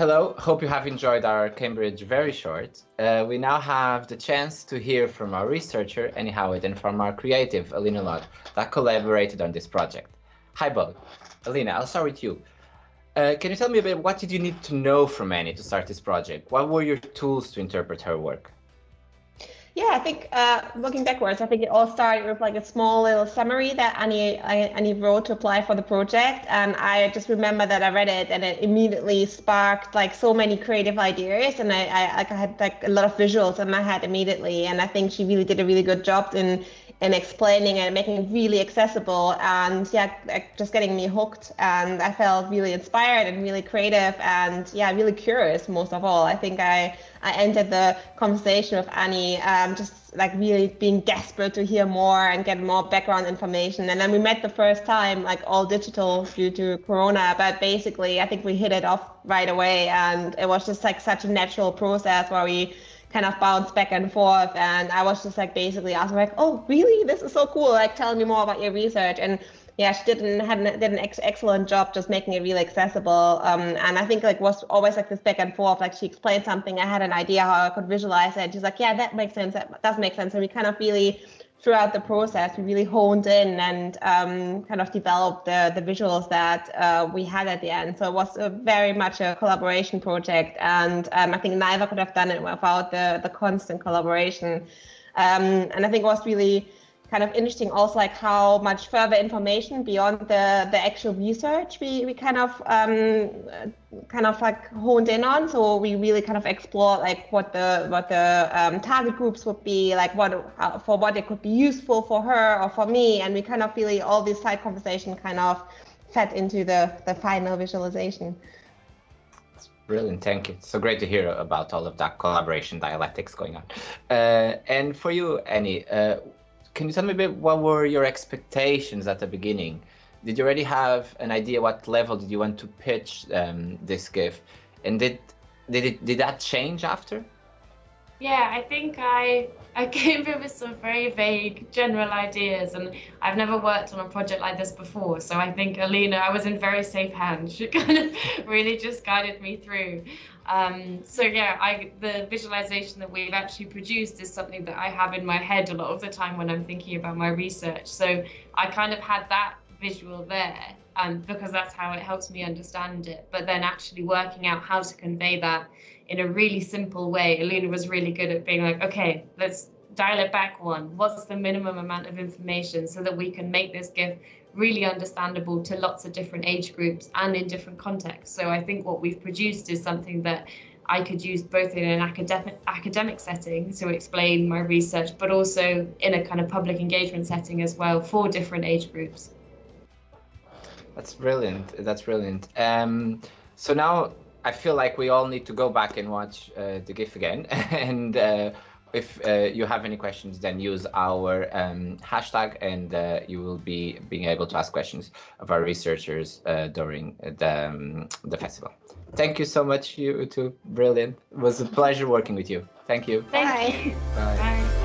Hello, hope you have enjoyed our Cambridge Very Short. We now have the chance to hear from our researcher, Annie Howitt, and from our creative, Alina Loth, that collaborated on this project. Hi both. Alina, I'll start with you. Can you tell me a bit, what did you need to know from Annie to start this project? What were your tools to interpret her work? Yeah, I think looking backwards, I think it all started with like a small little summary that Annie wrote to apply for the project, and I just remember that I read it and it immediately sparked like so many creative ideas, and I had like a lot of visuals in my head immediately, and I think she really did a really good job in explaining and making it really accessible, and yeah, like just getting me hooked, and I felt really inspired and really creative, and yeah, really curious most of all. I think I entered the conversation with Annie just like really being desperate to hear more and get more background information. And then we met the first time, like all digital due to Corona, but basically I think we hit it off right away. And it was just like such a natural process where we kind of bounced back and forth. And I was just like basically asking like, oh, really? This is so cool. Like, tell me more about your research. And yeah, she did an excellent job just making it really accessible. And I think like was always like this back and forth. Like she explained something, I had an idea how I could visualize it. She's like, yeah, that makes sense. That does make sense. And we kind of really, throughout the process, we really honed in and kind of developed the visuals that we had at the end. So it was very much a collaboration project. And I think neither could have done it without the constant collaboration. And I think it was really kind of interesting also like how much further information beyond the actual research we kind of like honed in on. So we really kind of explored like what the target groups would be, like for what it could be useful for her or for me, and we kind of really all this side conversation kind of fed into the final visualization. Brilliant, thank you. So great to hear about all of that collaboration dialectics going on. And for you, Annie, can you tell me a bit, what were your expectations at the beginning? Did you already have an idea what level did you want to pitch this GIF? And did that change after? Yeah, I think I came in with some very vague general ideas, and I've never worked on a project like this before. So I think Alina, I was in very safe hands. She kind of really just guided me through. So yeah, the visualization that we've actually produced is something that I have in my head a lot of the time when I'm thinking about my research. So I kind of had that visual there, because that's how it helps me understand it. But then actually working out how to convey that in a really simple way, Alina was really good at being like, okay, let's dial it back one. What's the minimum amount of information so that we can make this GIF really understandable to lots of different age groups and in different contexts. So I think what we've produced is something that I could use both in an academic setting to explain my research, but also in a kind of public engagement setting as well for different age groups. That's brilliant. That's brilliant. So now I feel like we all need to go back and watch the GIF again. And if you have any questions, then use our hashtag, and you will be being able to ask questions of our researchers during the festival. Thank you so much, you two. Brilliant. It was a pleasure working with you. Thank you. Thank you. Bye. Bye.